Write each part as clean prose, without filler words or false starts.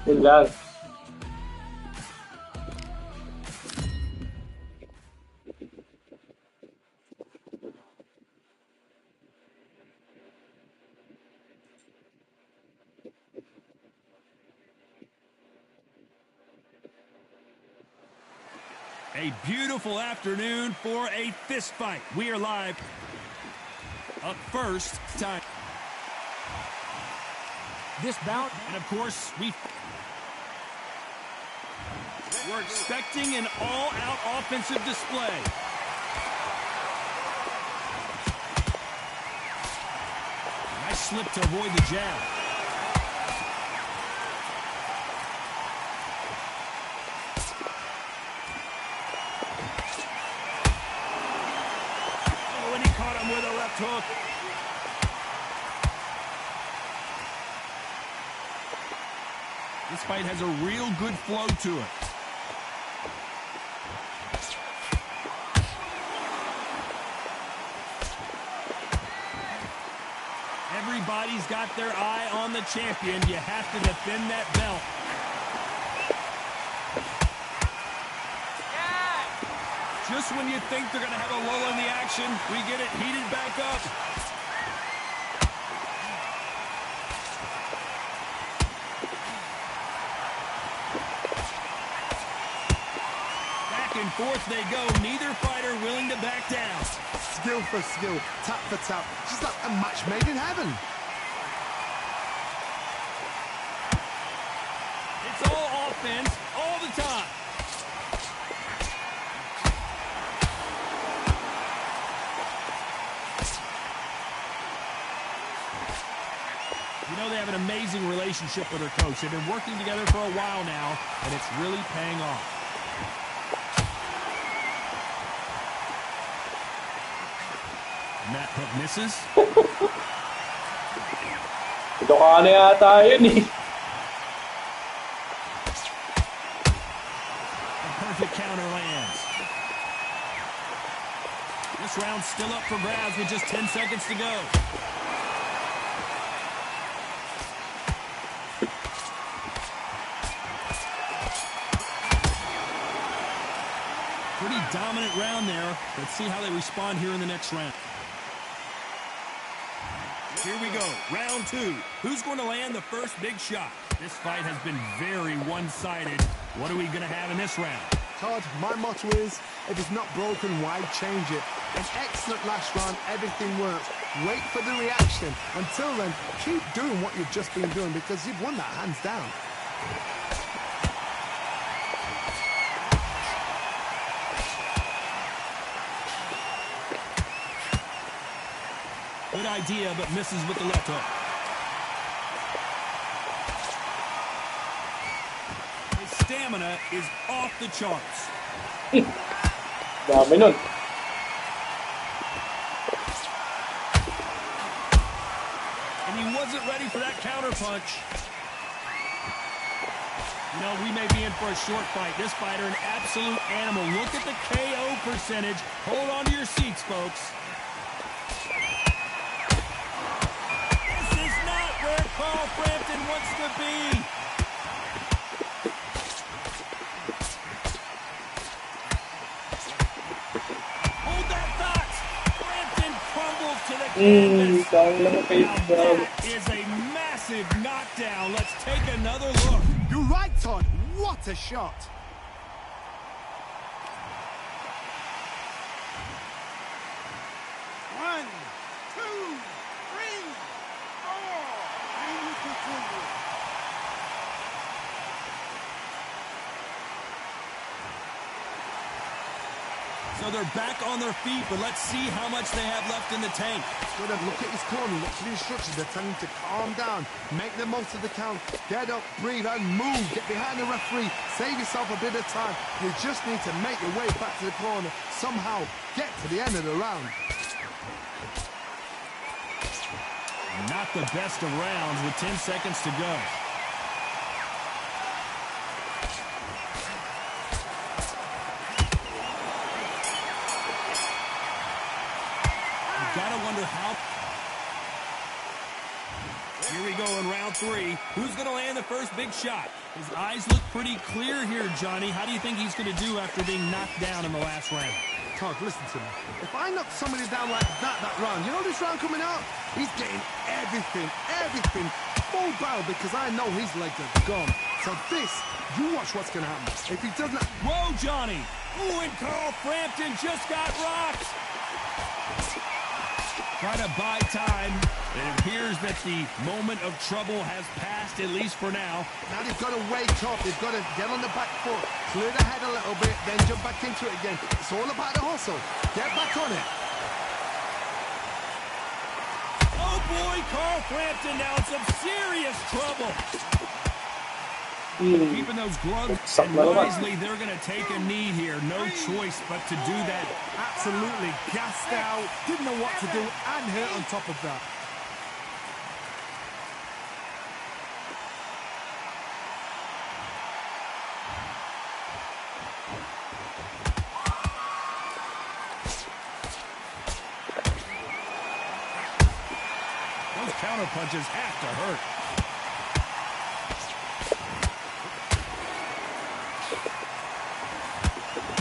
Yun lang. A beautiful afternoon for a fist fight. We are live. Up first, time. This bout, and of course, we're expecting an all-out offensive display. Nice slip to avoid the jab. Oh, and he caught him with a left hook. This fight has a real good flow to it. Everybody's got their eye on the champion. You have to defend that belt. Just when you think they're going to have a lull in the action, we get it heated back up. And forth they go. Neither fighter willing to back down. Skill for skill, tap for tap. Just like a match made in heaven. It's all offense all the time. You know, they have an amazing relationship with their coach. They've been working together for a while now, and it's really paying off. And that hook misses. Ito ka na yata yun eh. A perfect counter lands. This round's still up for grabs with just 10 seconds to go. Pretty dominant round there. Let's see how they respond here in the next round. Here we go, round two. Who's going to land the first big shot? This fight has been very one-sided. What are we going to have in this round? Todd, my motto is, if it's not broken, why change it? An excellent last round, everything works. Wait for the reaction. Until then, keep doing what you've just been doing because you've won that hands down. Good idea, but misses with the left hook. His stamina is off the charts. Dami nun. And he wasn't ready for that counter punch. You know, we may be in for a short fight. This fighter, an absolute animal. Look at the KO percentage. Hold on to your seats, folks. This is not where Carl Frampton wants to be. Hold that thought. Frampton crumbles to the canvas. Now that is a massive knockdown. Let's take another look. You're right, Todd. What a shot. One, two, three, four. And we continue. So they're back on their feet, but let's see how much they have left in the tank. Good, look at his corner, look at the instructions. They're telling him to calm down, make the most of the count, get up, breathe, and move. Get behind the referee, save yourself a bit of time. You just need to make your way back to the corner, somehow get to the end of the round. Not the best of rounds with 10 seconds to go. Gotta wonder how. Here we go in round 3. Who's gonna land the first big shot? His eyes look pretty clear here, Johnny. How do you think he's gonna do after being knocked down in the last round? Todd, listen to me. If I knock somebody down like that round, you know this round coming out? He's getting everything, full barrel, because I know his legs are gone. So this, you watch what's gonna happen. If he doesn't... Whoa, Johnny! Ooh, and Carl Frampton just got rocked! Try to buy time. It appears that the moment of trouble has passed, at least for now. Now they've got to wake up. They've got to get on the back foot, clear the head a little bit, then jump back into it again. It's all about the hustle. Get back on it. Oh, boy, Carl Frampton now in some serious trouble. Keeping those gloves, and wisely, they're going to take a knee here. No choice but to do that. Absolutely gassed out, didn't know what to do, and hurt on top of that. Those counter punches have to hurt.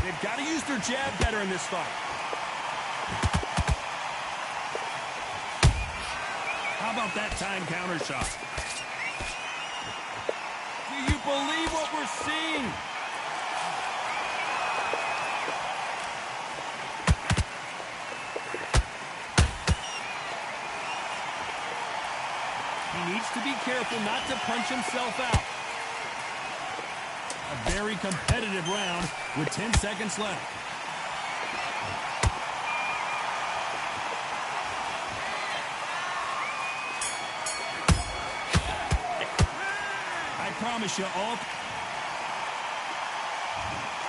They've got to use their jab better in this fight. How about that time counter shot? Do you believe what we're seeing? He needs to be careful not to punch himself out. A very competitive round with 10 seconds left. I promise you all.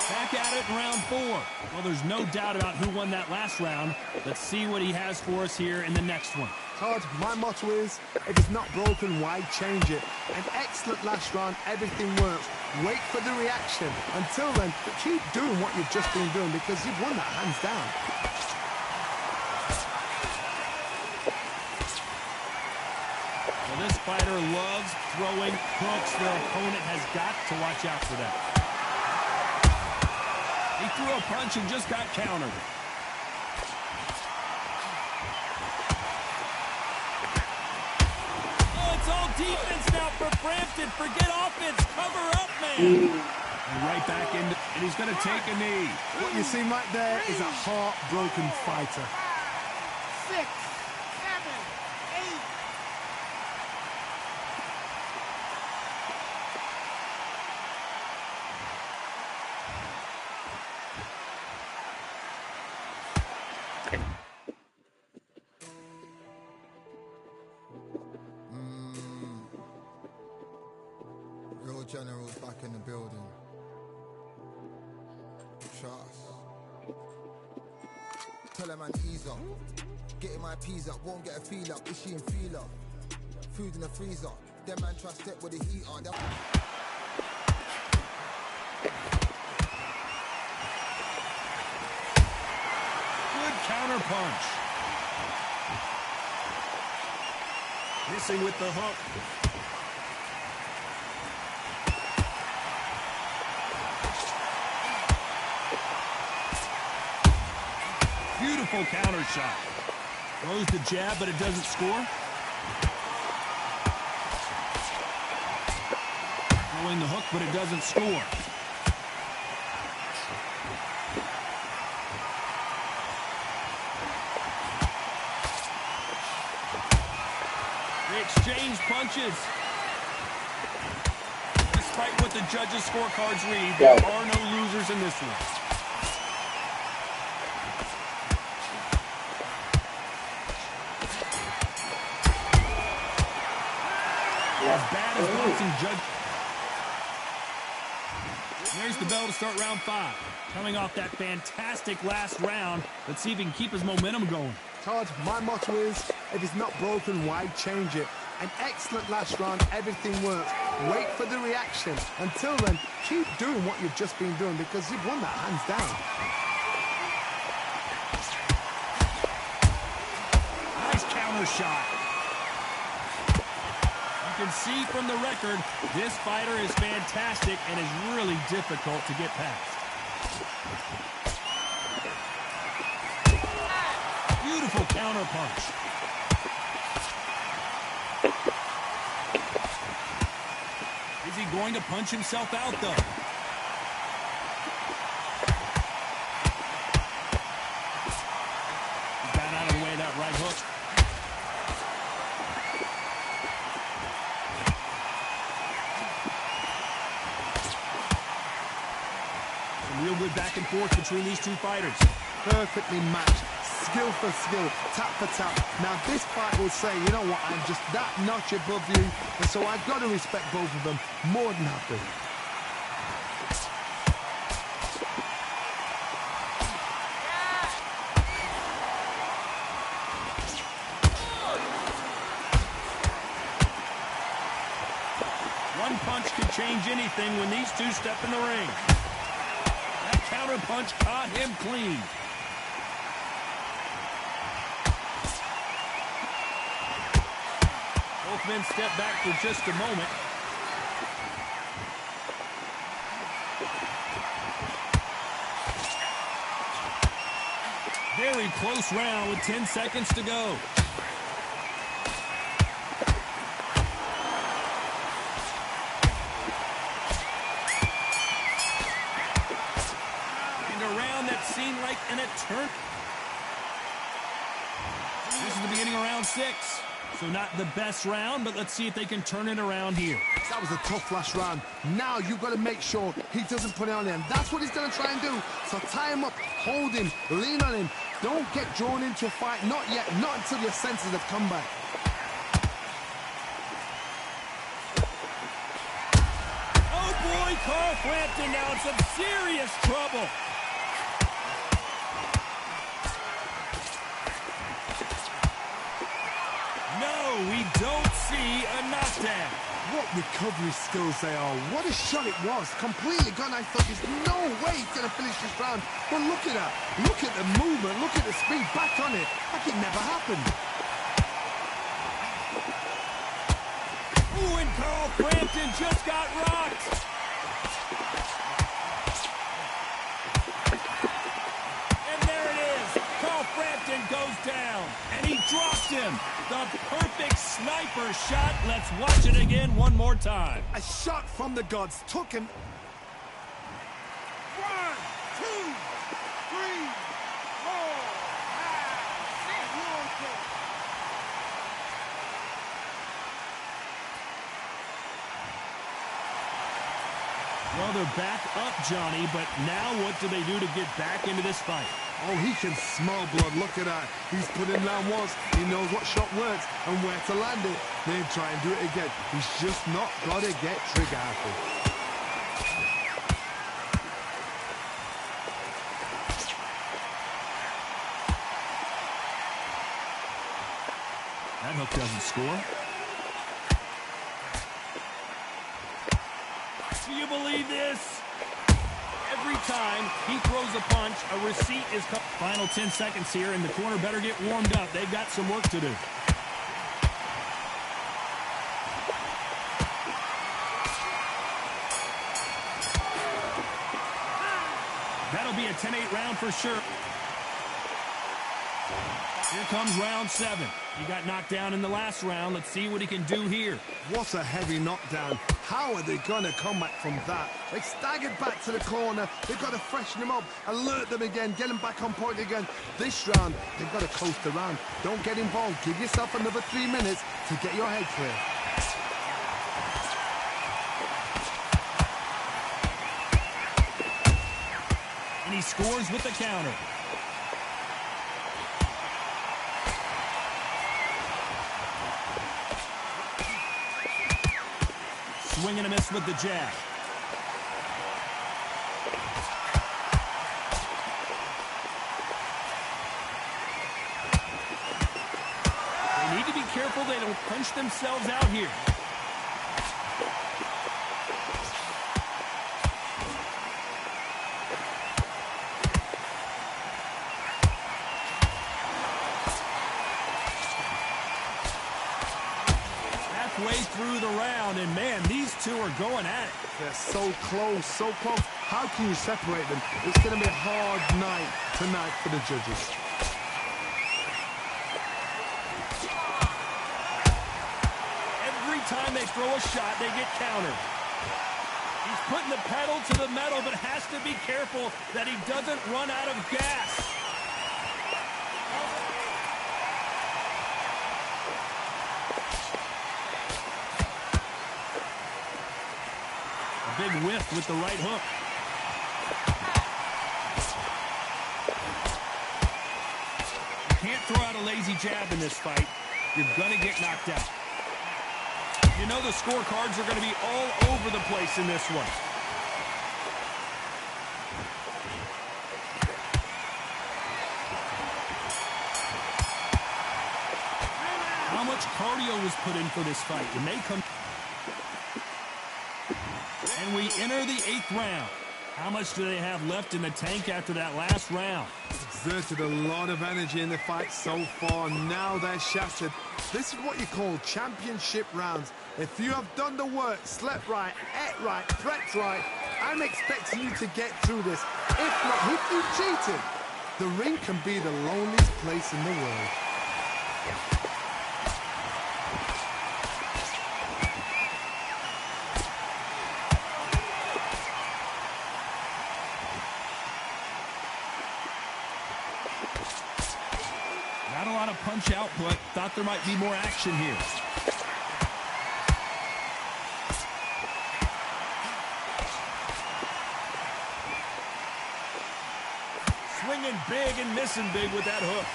Back at it in round 4. Well, there's no doubt about who won that last round. Let's see what he has for us here in the next one. Todd, my motto is, if it's not broken, why change it? An excellent last round, everything works. Wait for the reaction. Until then, keep doing what you've just been doing, because you've won that hands down. Well, this fighter loves throwing hooks. Their opponent has got to watch out for that. He threw a punch and just got countered. Defense now for Frampton. Forget offense. Cover up, man. And right back into, and he's going to take a knee. What you see right there is a heartbroken fighter. 5, 6, 7, 8. General's back in the building. Trust. Tell her man ease up. Getting my peas up, won't get a feel up. Is she in feel up? Food in the freezer. Them man try step with the heat on. Good counter punch. Missing with the hook. Beautiful counter shot. Throws the jab, but it doesn't score. Throwing the hook, but it doesn't score. They exchange punches. Despite what the judges' scorecards read, there are no losers in this one. As bad as boxing judge. There's the bell to start round 5. Coming off that fantastic last round, let's see if he can keep his momentum going. Todd, my motto is, if it's not broken, why change it? An excellent last round, everything works. Wait for the reaction. Until then, keep doing what you've just been doing because you've won that hands down. Nice counter shot. You can see from the record, this fighter is fantastic and is really difficult to get past. Beautiful counter punch. Is he going to punch himself out, though? He got out of the way of that right hook. Real good back and forth between these two fighters. Perfectly matched. Skill for skill. Tap for tap. Now this fight will say, you know what, I'm just that notch above you. And so I've got to respect both of them. More than happy. One punch could change anything when these two step in the ring. Counter punch caught him clean. Both men step back for just a moment. Very close round with 10 seconds to go. Seemed like an eternity. This is the beginning of round 6. So not the best round, but let's see if they can turn it around here. That was a tough last round. Now you've got to make sure he doesn't put it on him. That's what he's going to try and do. So tie him up, hold him, lean on him. Don't get drawn into a fight. Not yet. Not until your senses have come back. Oh boy, Carl Frampton now in some serious trouble. We don't see a knockdown. What recovery skills they are. What a shot it was. Completely gone. I thought there's no way he's going to finish this round. But look at that. Look at the movement. Look at the speed. Back on it. Like it never happened. Ooh, and Carl Frampton just got rocked. And there it is. Carl Frampton goes down. And he dropped him. The perfect sniper shot. Let's watch it again one more time. A shot from the gods took him. 1, 2, 3, 4, 5, 6. Well, they're back up, Johnny, but now what do they do to get back into this fight? Oh, he can smell blood. Look at that. He's put in round once. He knows what shot works and where to land it. Then try and do it again. He's just not got to get trigger happy. That hook doesn't score. Do you believe this? every time he throws a punch, a receipt is coming. Final 10 seconds here, and the corner better get warmed up. They've got some work to do. That'll be a 10-8 round for sure. Here comes round 7. He got knocked down in the last round. Let's see what he can do here. What a heavy knockdown. How are they going to come back from that? They staggered back to the corner. They've got to freshen them up, alert them again, get them back on point again. This round, they've got to coast around. Don't get involved. Give yourself another 3 minutes to get your head clear. And he scores with the counter. Swing and a miss with the jab. They need to be careful they don't punch themselves out here. Halfway through the round, and man, these two are going at it. They're so close, so close. How can you separate them? It's going to be a hard night tonight for the judges. Every time they throw a shot, they get countered. He's putting the pedal to the metal, but has to be careful that he doesn't run out of gas. Big whiff with the right hook. You can't throw out a lazy jab in this fight. You're going to get knocked out. You know the scorecards are going to be all over the place in this one. How much cardio was put in for this fight? It may come... And we enter the 8th round. How much do they have left in the tank after that last round? Exerted a lot of energy in the fight so far. Now they're shattered. This is what you call championship rounds. If you have done the work, slept right, ate right, prepped right, I'm expecting you to get through this. If not, if you cheated, the ring can be the loneliest place in the world. Not a lot of punch output. Thought there might be more action here. Swinging big and missing big with that hook.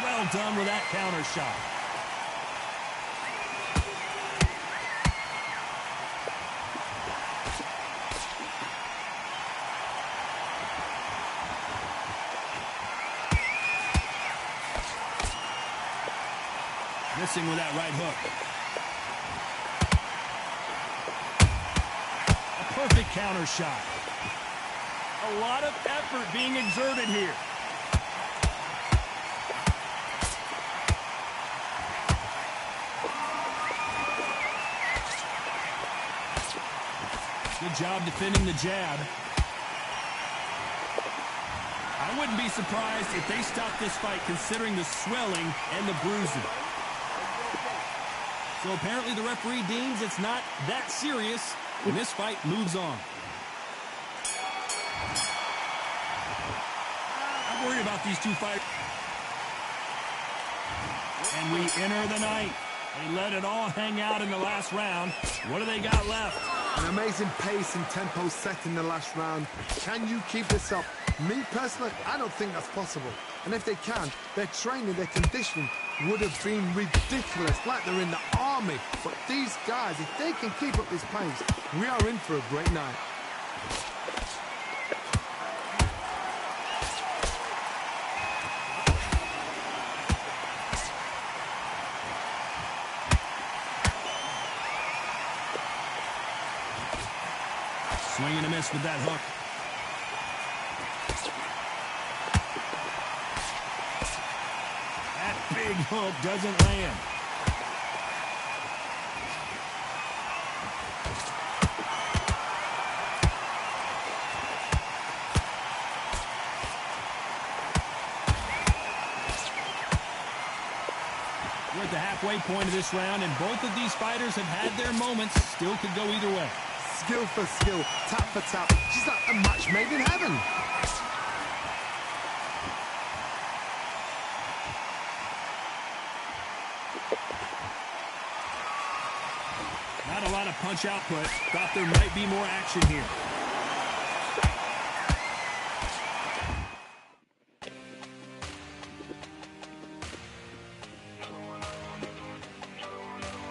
Well done with that counter shot. Missing with that right hook. A perfect counter shot. A lot of effort being exerted here. Good job defending the jab. I wouldn't be surprised if they stopped this fight considering the swelling and the bruising. So apparently the referee deems it's not that serious, and this fight moves on. I'm worried about these two fighters. And we enter the night. They let it all hang out in the last round. What do they got left? An amazing pace and tempo set in the last round. Can you keep this up? Me personally, I don't think that's possible. And if they can, their training, their conditioning would have been ridiculous, like they're in the army. But these guys, if they can keep up this pace, we are in for a great night. Swing and a miss with that hook. That big hook doesn't land. We're at the halfway point of this round, and both of these fighters have had their moments. Still could go either way. Skill for skill, tap for tap. She's like a match made in heaven. Not a lot of punch output. Thought there might be more action here.